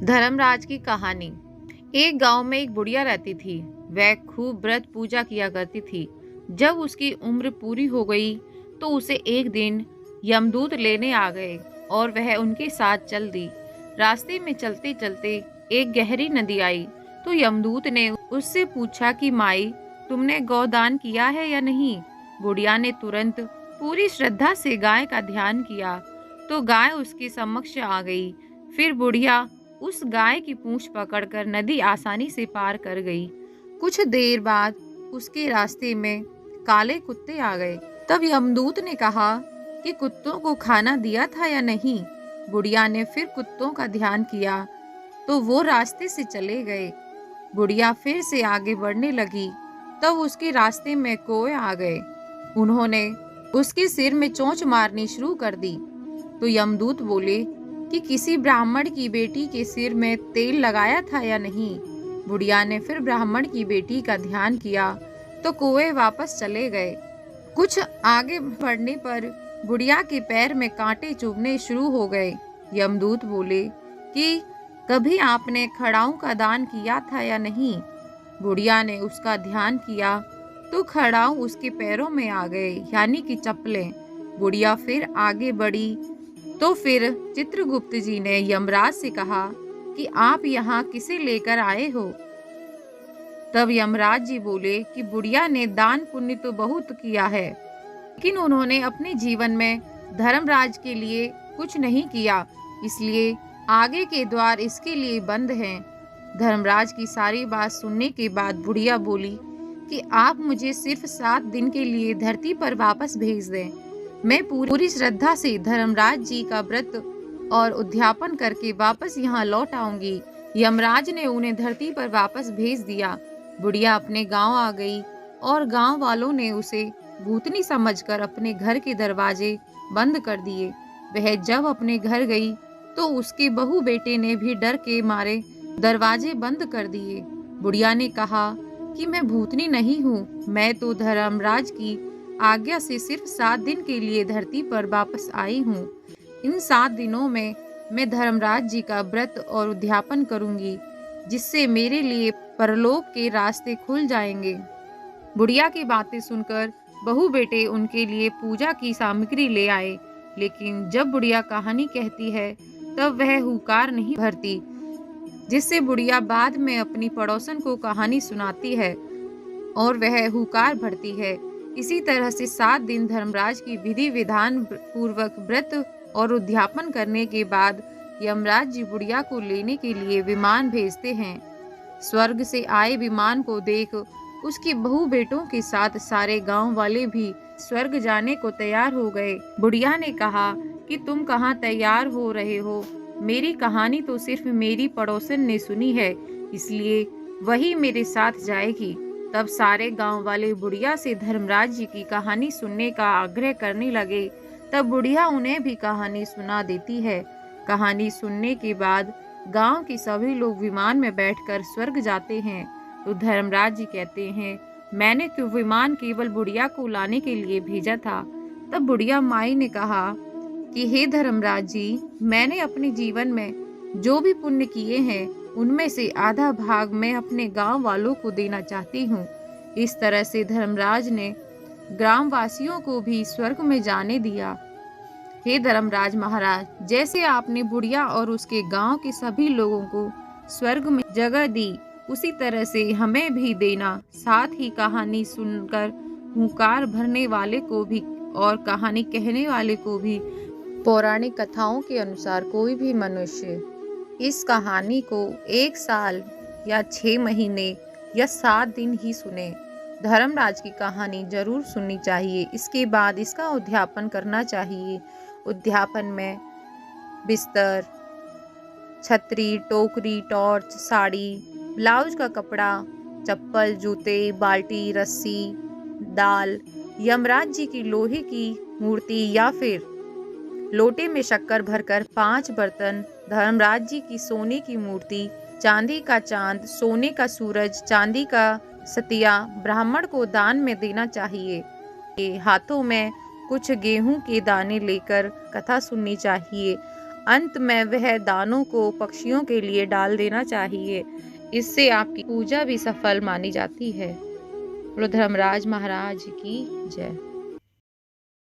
धर्मराज की कहानी। एक गांव में एक बुढ़िया रहती थी। वह खूब व्रत पूजा किया करती थी। जब उसकी उम्र पूरी हो गई तो उसे एक दिन यमदूत लेने आ गए और वह उनके साथ चल दी। रास्ते में चलते चलते एक गहरी नदी आई तो यमदूत ने उससे पूछा कि माई, तुमने गौदान किया है या नहीं। बुढ़िया ने तुरंत पूरी श्रद्धा से गाय का ध्यान किया तो गाय उसके समक्ष आ गई। फिर बुढ़िया उस गाय की पूंछ पकड़कर नदी आसानी से पार कर गई। कुछ देर बाद उसके रास्ते में काले कुत्ते आ गए। तब यमदूत ने कहा कि कुत्तों को खाना दिया था या नहीं। बुढ़िया ने फिर कुत्तों का ध्यान किया तो वो रास्ते से चले गए। बुढ़िया फिर से आगे बढ़ने लगी तब उसके रास्ते में कौवे आ गए। उन्होंने उसके सिर में चोंच मारनी शुरू कर दी तो यमदूत बोले कि किसी ब्राह्मण की बेटी के सिर में तेल लगाया था या नहीं। बुढ़िया ने फिर ब्राह्मण की बेटी का ध्यान किया तो कौवे वापस चले गए। कुछ आगे बढ़ने पर बुढ़िया के पैर में कांटे चुभने शुरू हो गए। यमदूत बोले कि कभी आपने खड़ाऊ का दान किया था या नहीं। बुढ़िया ने उसका ध्यान किया तो खड़ाऊ उसके पैरों में आ गए, यानी कि चप्पलें। बुढ़िया फिर आगे बढ़ी तो फिर चित्रगुप्त जी ने यमराज से कहा कि आप यहाँ किसे लेकर आए हो। तब यमराज जी बोले कि बुढ़िया ने दान पुण्य तो बहुत किया है, लेकिन उन्होंने अपने जीवन में धर्मराज के लिए कुछ नहीं किया, इसलिए आगे के द्वार इसके लिए बंद हैं। धर्मराज की सारी बात सुनने के बाद बुढ़िया बोली कि आप मुझे सिर्फ 7 दिन के लिए धरती पर वापस भेज दें। मैं पूरी श्रद्धा से धर्मराज जी का व्रत और उद्यापन करके वापस यहाँ लौट आऊंगी। यमराज ने उन्हें धरती पर वापस भेज दिया। बुढ़िया अपने गांव आ गई और गांव वालों ने उसे भूतनी समझकर अपने घर के दरवाजे बंद कर दिए। वह जब अपने घर गई तो उसके बहू बेटे ने भी डर के मारे दरवाजे बंद कर दिए। बुढ़िया ने कहा कि मैं भूतनी नहीं हूँ, मैं तो धर्मराज की आज्ञा से सिर्फ 7 दिन के लिए धरती पर वापस आई हूँ। इन 7 दिनों में मैं धर्मराज जी का व्रत और उद्यापन करूंगी, जिससे मेरे लिए परलोक के रास्ते खुल जाएंगे। बुढ़िया की बातें सुनकर बहू बेटे उनके लिए पूजा की सामग्री ले आए, लेकिन जब बुढ़िया कहानी कहती है तब वह हुकार नहीं भरती, जिससे बुढ़िया बाद में अपनी पड़ोसन को कहानी सुनाती है और वह हुकार भरती है। इसी तरह से 7 दिन धर्मराज की विधि विधान पूर्वक व्रत और उद्यापन करने के बाद यमराज जी बुढ़िया को लेने के लिए विमान भेजते हैं। स्वर्ग से आए विमान को देख उसकी बहू बेटों के साथ सारे गांव वाले भी स्वर्ग जाने को तैयार हो गए। बुढ़िया ने कहा कि तुम कहाँ तैयार हो रहे हो, मेरी कहानी तो सिर्फ मेरी पड़ोसन ने सुनी है, इसलिए वही मेरे साथ जाएगी। तब सारे गांव वाले बुढ़िया से धर्मराज जी की कहानी सुनने का आग्रह करने लगे। तब बुढ़िया उन्हें भी कहानी सुना देती है। कहानी सुनने के बाद गांव के सभी लोग विमान में बैठकर स्वर्ग जाते हैं। तो धर्मराज जी कहते हैं, मैंने तो विमान केवल बुढ़िया को लाने के लिए भेजा था। तब बुढ़िया माई ने कहा कि हे धर्मराज जी, मैंने अपने जीवन में जो भी पुण्य किए हैं उनमें से आधा भाग मैं अपने गांव वालों को देना चाहती हूँ। इस तरह से धर्मराज ने ग्रामवासियों को भी स्वर्ग में जाने दिया। हे धर्मराज महाराज, जैसे आपने बुढ़िया और उसके गांव के सभी लोगों को स्वर्ग में जगह दी, उसी तरह से हमें भी देना। साथ ही कहानी सुनकर हुंकार भरने वाले को भी और कहानी कहने वाले को भी पौराणिक कथाओं के अनुसार कोई भी मनुष्य इस कहानी को 1 साल या 6 महीने या 7 दिन ही सुने। धर्मराज की कहानी जरूर सुननी चाहिए। इसके बाद इसका उद्यापन करना चाहिए। उद्यापन में बिस्तर, छतरी, टोकरी, टॉर्च, साड़ी, ब्लाउज का कपड़ा, चप्पल, जूते, बाल्टी, रस्सी, दाल, यमराज जी की लोहे की मूर्ति या फिर लोटे में शक्कर भरकर 5 बर्तन, धर्मराज जी की सोने की मूर्ति, चांदी का चांद, सोने का सूरज, चांदी का सतिया ब्राह्मण को दान में देना चाहिए। हाथों में कुछ गेहूं के दाने लेकर कथा सुननी चाहिए। अंत में वह दानों को पक्षियों के लिए डाल देना चाहिए। इससे आपकी पूजा भी सफल मानी जाती है। बोलो धर्मराज महाराज की जय।